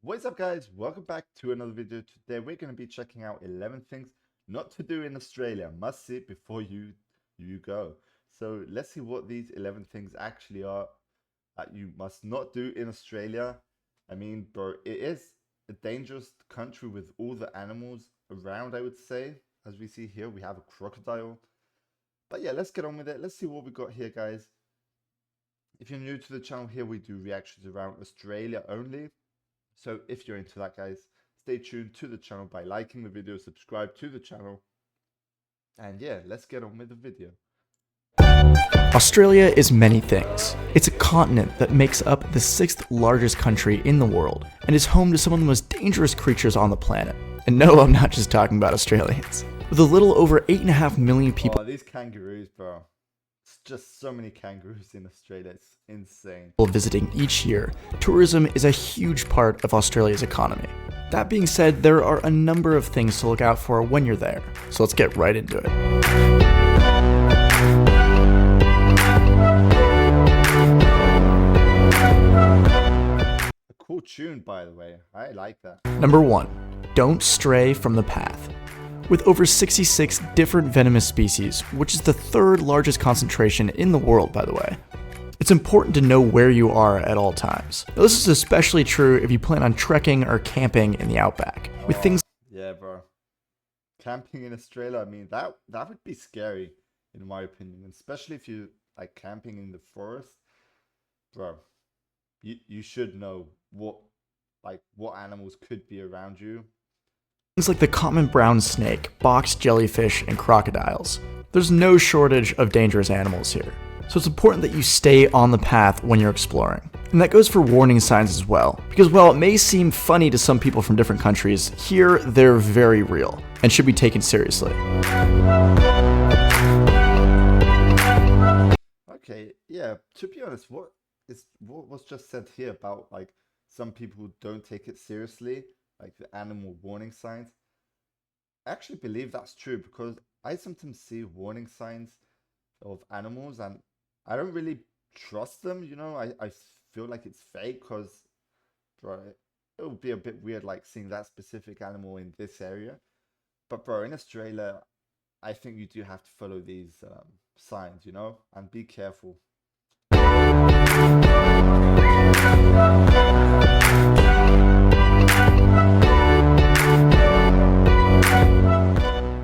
What's up guys, welcome back to another video. Today we're going to be checking out 11 things not to do in Australia, must see before you go. So let's see what these 11 things actually are that you must not do in Australia. I mean, bro, it is a dangerous country with all the animals around, I would say. As we see here, we have a crocodile. But yeah, let's get on with it. Let's see what we got here, guys. If you're new to the channel here, we do reactions around Australia only. So if you're into that, guys, stay tuned to the channel by liking the video, subscribe to the channel, and yeah, let's get on with the video. Australia is many things. It's a continent that makes up the 6th largest country in the world and is home to some of the most dangerous creatures on the planet. And no, I'm not just talking about Australians. With a little over 8.5 million people Oh, these kangaroos, bro. It's just so many kangaroos in Australia. It's insane. visiting each year, tourism is a huge part of Australia's economy. That being said, there are a number of things to look out for when you're there. So let's get right into it. Cool tune, by the way. I like that. Number 1. Don't stray from the path. With over 66 different venomous species, which is the 3rd largest concentration in the world, by the way, it's important to know where you are at all times. Now, this is especially true if you plan on trekking or camping in the outback. With things Yeah, bro. Camping in Australia, I mean, that would be scary, in my opinion. Especially if you like camping in the forest. Bro, you should know what animals could be around you. things like the common brown snake, box jellyfish, and crocodiles. There's no shortage of dangerous animals here. So it's important that you stay on the path when you're exploring. And that goes for warning signs as well, because while it may seem funny to some people from different countries, here they're very real and should be taken seriously. Okay, yeah, to be honest, what was just said here about like some people don't take it seriously, like the animal warning signs. I actually believe that's true because I sometimes see warning signs of animals and I don't really trust them, you know. I feel like it's fake because, bro, it would be a bit weird like seeing that specific animal in this area. But bro, in Australia, I think you do have to follow these signs, you know, and be careful.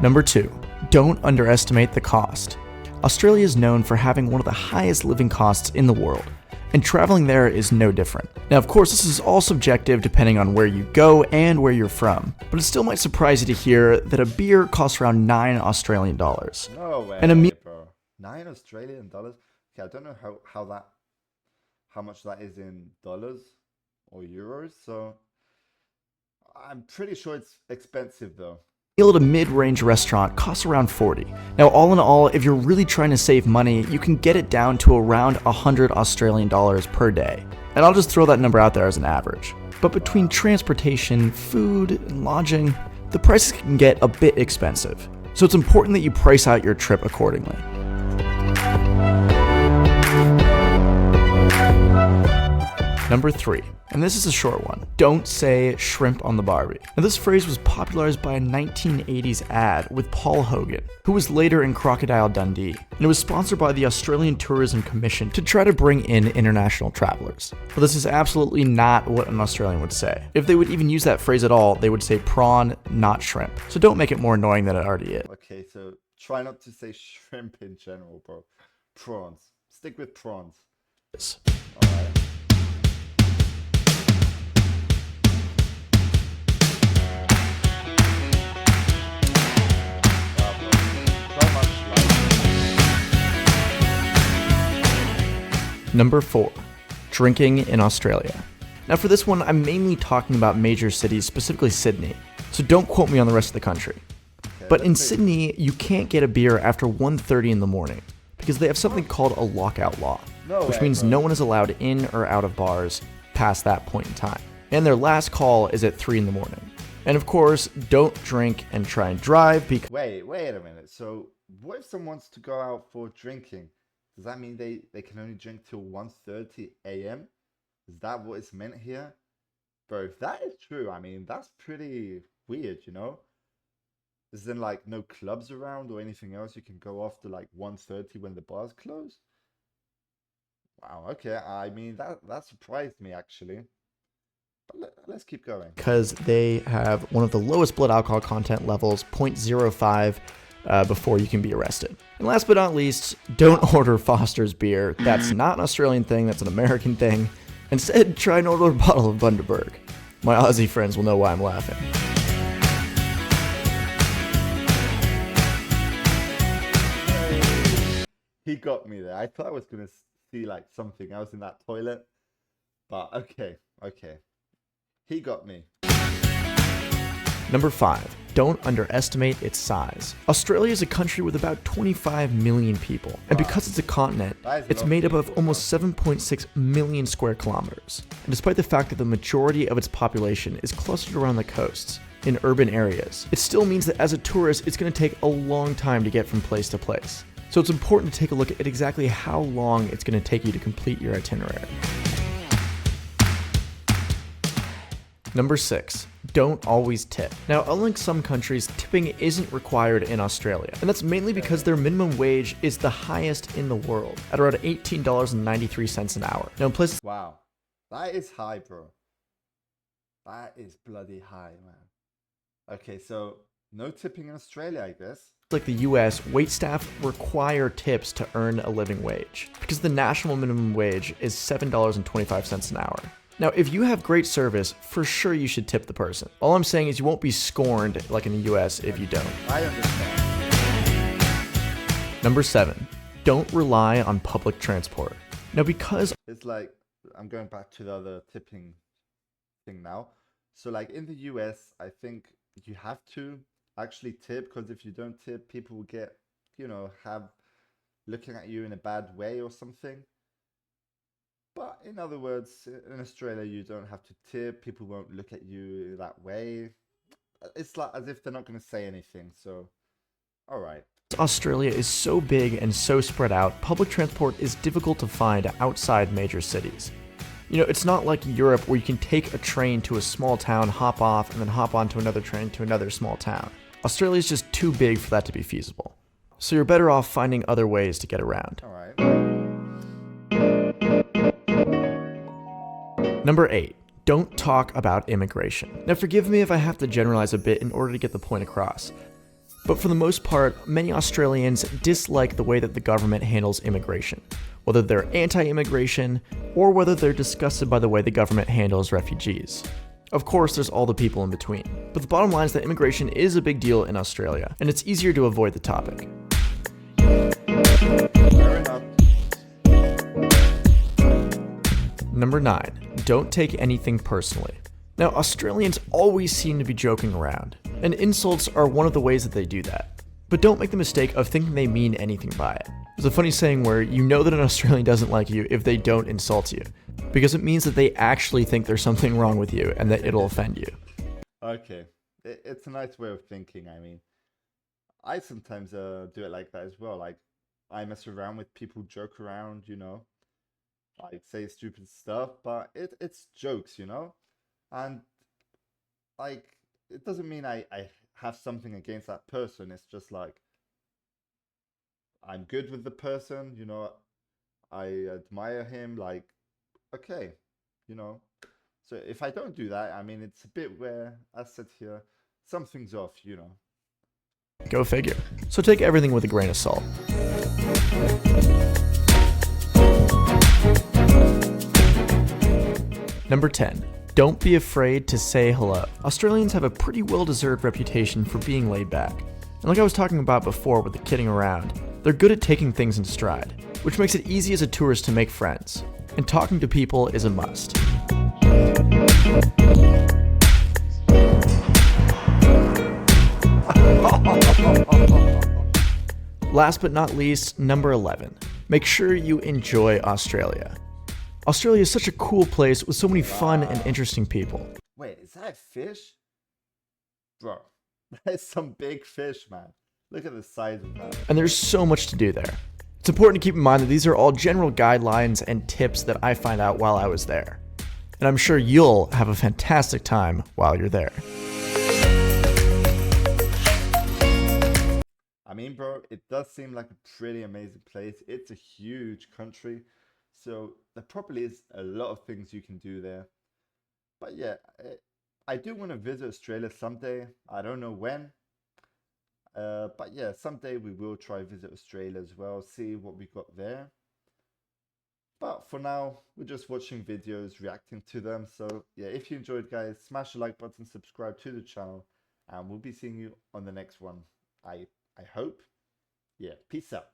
Number 2. Don't underestimate the cost. Australia is known for having one of the highest living costs in the world, and traveling there is no different. Now, of course, this is all subjective depending on where you go and where you're from, but it still might surprise you to hear that a beer costs around $9 Australian dollars. No way, And a meal bro. $9 Australian? Okay, I don't know how much that is in dollars or euros, so I'm pretty sure it's expensive though. at a mid-range restaurant costs around 40. Now, all in all, if you're really trying to save money, you can get it down to around 100 Australian dollars per day. And I'll just throw that number out there as an average. But between transportation, food, and lodging, the prices can get a bit expensive. So it's important that you price out your trip accordingly. Number 3, and this is a short one. Don't say shrimp on the Barbie. Now, this phrase was popularized by a 1980s ad with Paul Hogan, who was later in Crocodile Dundee, and it was sponsored by the Australian Tourism Commission to try to bring in international travelers. But this is absolutely not what an Australian would say. If they would even use that phrase at all, they would say prawn, not shrimp. So don't make it more annoying than it already is. Okay, so try not to say shrimp in general, bro. Prawns. Stick with prawns. Alright. Number 4, drinking in Australia. Now for this one, I'm mainly talking about major cities, specifically Sydney, so don't quote me on the rest of the country. But in Sydney, you can't get a beer after 1:30 in the morning because they have something called a lockout law, which means no one is allowed in or out of bars past that point in time. And their last call is at 3 in the morning. And of course, don't drink and try and drive because Wait a minute. So what if someone wants to go out for drinking? Does that mean they can only drink till 1:30 a.m.? Is that what is meant here? Bro, if that is true, I mean, that's pretty weird, you know? Is there like no clubs around or anything else you can go after like 1:30 when the bars close? Wow, okay. I mean, that surprised me actually. But let's keep going. Because they have one of the lowest blood alcohol content levels, 0.05, before you can be arrested. And last but not least, don't order Foster's beer. That's not an Australian thing, that's an American thing. Instead, try and order a bottle of Bundaberg. My Aussie friends will know why I'm laughing. He got me there. I thought I was gonna see like something else in that toilet. But okay. He got me. Number 5. Don't underestimate its size. Australia is a country with about 25 million people, and because it's a continent, it's made up of almost 7.6 million square kilometers. And despite the fact that the majority of its population is clustered around the coasts, in urban areas, it still means that as a tourist, it's going to take a long time to get from place to place. So it's important to take a look at exactly how long it's going to take you to complete your itinerary. Number 6. Don't always tip. Now, unlike some countries, tipping isn't required in Australia, and that's mainly because their minimum wage is the highest in the world, at around $18.93 an hour. Now, in places Wow. That is high, bro. That is bloody high, man. Okay, so no tipping in Australia, I guess. like the US, waitstaff require tips to earn a living wage, because the national minimum wage is $7.25 an hour. Now, if you have great service, for sure you should tip the person. All I'm saying is you won't be scorned like in the US if you don't. I understand. Number 7, don't rely on public transport. Now, because It's like, I'm going back to the other tipping thing now. So like in the US, I think you have to actually tip, because if you don't tip, people will get, have looking at you in a bad way or something. But in other words, in Australia, you don't have to tip. People won't look at you that way. It's like as if they're not going to say anything. So, all right. Australia is so big and so spread out, public transport is difficult to find outside major cities. It's not like Europe where you can take a train to a small town, hop off, and then hop onto another train to another small town. Australia is just too big for that to be feasible. So you're better off finding other ways to get around. All right. Number 8, don't talk about immigration. Now, forgive me if I have to generalize a bit in order to get the point across, but for the most part, many Australians dislike the way that the government handles immigration, whether they're anti-immigration or whether they're disgusted by the way the government handles refugees. Of course, there's all the people in between, but the bottom line is that immigration is a big deal in Australia, and it's easier to avoid the topic. Fair enough. Number 9, don't take anything personally. Now, Australians always seem to be joking around, and insults are one of the ways that they do that. But don't make the mistake of thinking they mean anything by it. There's a funny saying where you know that an Australian doesn't like you if they don't insult you, because it means that they actually think there's something wrong with you and that it'll offend you. Okay. It's a nice way of thinking. I mean, I sometimes do it like that as well. Like, I mess around with people, joke around, like say stupid stuff, but it's jokes, and like it doesn't mean I have something against that person. It's just like I'm good with the person, I admire him, like okay, so if I don't do that, I mean, it's a bit where I sit here, something's off. Go figure. So take everything with a grain of salt. Number 10, don't be afraid to say hello. Australians have a pretty well-deserved reputation for being laid back. And like I was talking about before with the kidding around, they're good at taking things in stride, which makes it easy as a tourist to make friends. And talking to people is a must. Last but not least, number 11, make sure you enjoy Australia. Australia is such a cool place with so many fun and interesting people. Wait, is that a fish? Bro, that's some big fish, man. Look at the size of that. And there's so much to do there. It's important to keep in mind that these are all general guidelines and tips that I find out while I was there. and I'm sure you'll have a fantastic time while you're there. I mean, bro, it does seem like a pretty amazing place. It's a huge country, so there probably is a lot of things you can do there. But yeah, I do want to visit Australia someday. I don't know when. But yeah, someday we will try visit Australia as well, see what we got there. But for now, we're just watching videos, reacting to them. So yeah, if you enjoyed, guys, smash the like button, subscribe to the channel, and we'll be seeing you on the next one. I hope. Yeah, peace out.